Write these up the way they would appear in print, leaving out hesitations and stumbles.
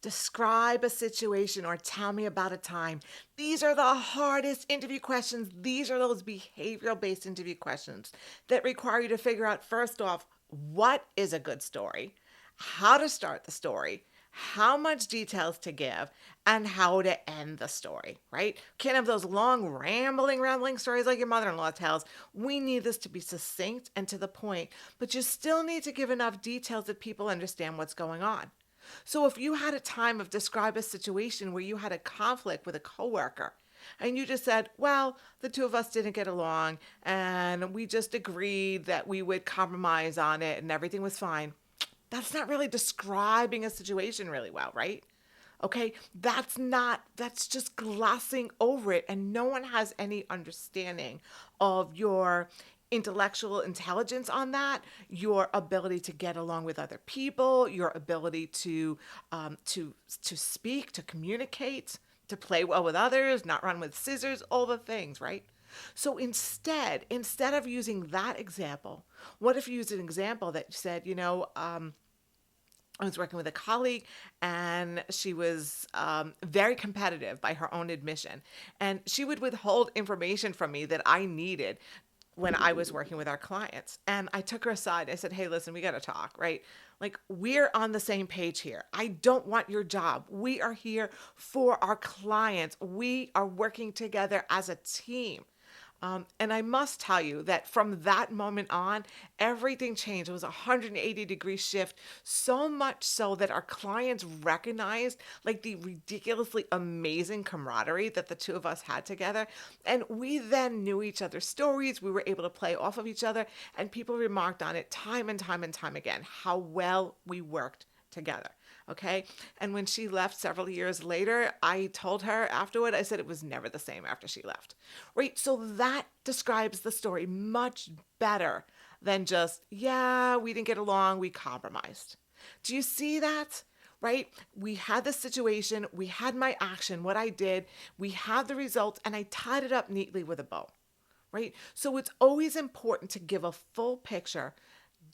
Describe a situation or tell me about a time. These are the hardest interview questions. These are those behavioral based interview questions that require you to figure out, first off, what is a good story, how to start the story, how much details to give, and how to end the story, right? Can't have those long, rambling stories like your mother in law tells. We need this to be succinct and to the point, but you still need to give enough details that people understand what's going on. So if you had a time of describe a situation where you had a conflict with a coworker and you just said, well, the two of us didn't get along and we just agreed that we would compromise on it and everything was fine. That's not really describing a situation really well, right? Okay, that's just glossing over it, and no one has any understanding of your intellectual intelligence on that, your ability to get along with other people, your ability to speak, to communicate, to play well with others, not run with scissors, all the things, right? So instead of using that example, what if you used an example that said, I was working with a colleague and she was very competitive by her own admission. And she would withhold information from me that I needed when I was working with our clients. And I took her aside. I said, hey, listen, we got to talk, right? Like, we're on the same page here. I don't want your job. We are here for our clients. We are working together as a team. And I must tell you that from that moment on, everything changed. It was a 180-degree shift, so much so that our clients recognized like the ridiculously amazing camaraderie that the two of us had together. And we then knew each other's stories. We were able to play off of each other, and people remarked on it time and time and time again, how well we worked together. Okay. And when she left several years later, I told her afterward, I said it was never the same after she left. Right. So that describes the story much better than just, yeah, we didn't get along, we compromised. Do you see that? Right? We had the situation, we had my action, what I did, we had the results, and I tied it up neatly with a bow. Right? So it's always important to give a full picture,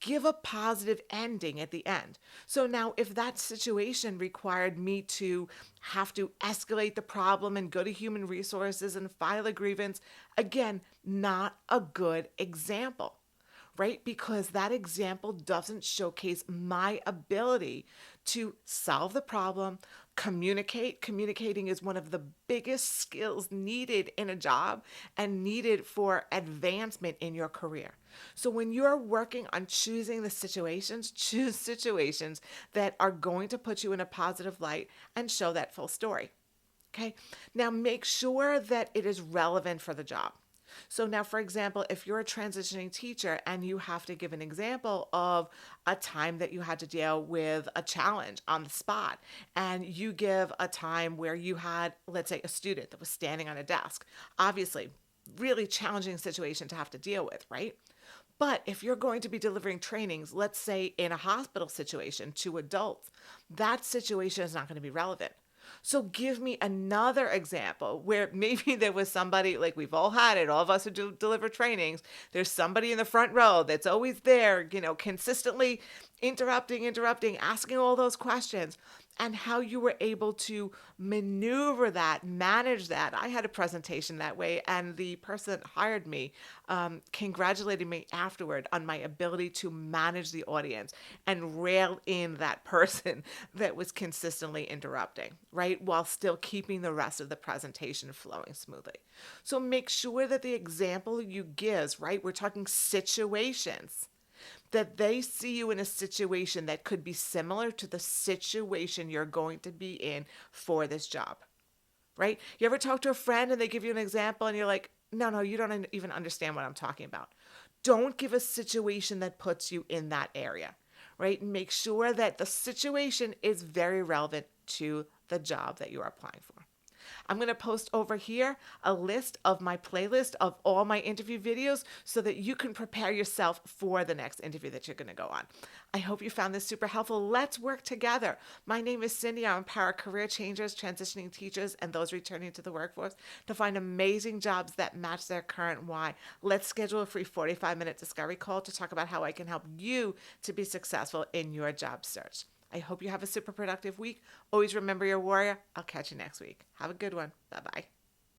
give a positive ending at the end. So now, if that situation required me to have to escalate the problem and go to human resources and file a grievance, again, not a good example, right? Because that example doesn't showcase my ability to solve the problem, communicate. Communicating is one of the biggest skills needed in a job and needed for advancement in your career. So when you're working on choosing the situations, choose situations that are going to put you in a positive light and show that full story. Okay. Now make sure that it is relevant for the job. So now, for example, if you're a transitioning teacher and you have to give an example of a time that you had to deal with a challenge on the spot, and you give a time where you had, let's say, a student that was standing on a desk, obviously, really challenging situation to have to deal with, right? But if you're going to be delivering trainings, let's say in a hospital situation to adults, that situation is not going to be relevant. So give me another example where maybe there was somebody, like we've all had it, all of us who do deliver trainings, there's somebody in the front row that's always there, consistently interrupting, asking all those questions, and how you were able to maneuver that, manage that. I had a presentation that way, and the person that hired me congratulated me afterward on my ability to manage the audience and rail in that person that was consistently interrupting, right? While still keeping the rest of the presentation flowing smoothly. So make sure that the example you give, right? We're talking situations, that they see you in a situation that could be similar to the situation you're going to be in for this job, right? You ever talk to a friend and they give you an example and you're like, no, you don't even understand what I'm talking about. Don't give a situation that puts you in that area, right? Make sure that the situation is very relevant to the job that you are applying for. I'm going to post over here a list of my playlist of all my interview videos so that you can prepare yourself for the next interview that you're going to go on. I hope you found this super helpful. Let's work together. My name is Cindy. I empower career changers, transitioning teachers, and those returning to the workforce to find amazing jobs that match their current why. Let's schedule a free 45-minute discovery call to talk about how I can help you to be successful in your job search. I hope you have a super productive week. Always remember your warrior. I'll catch you next week. Have a good one. Bye bye.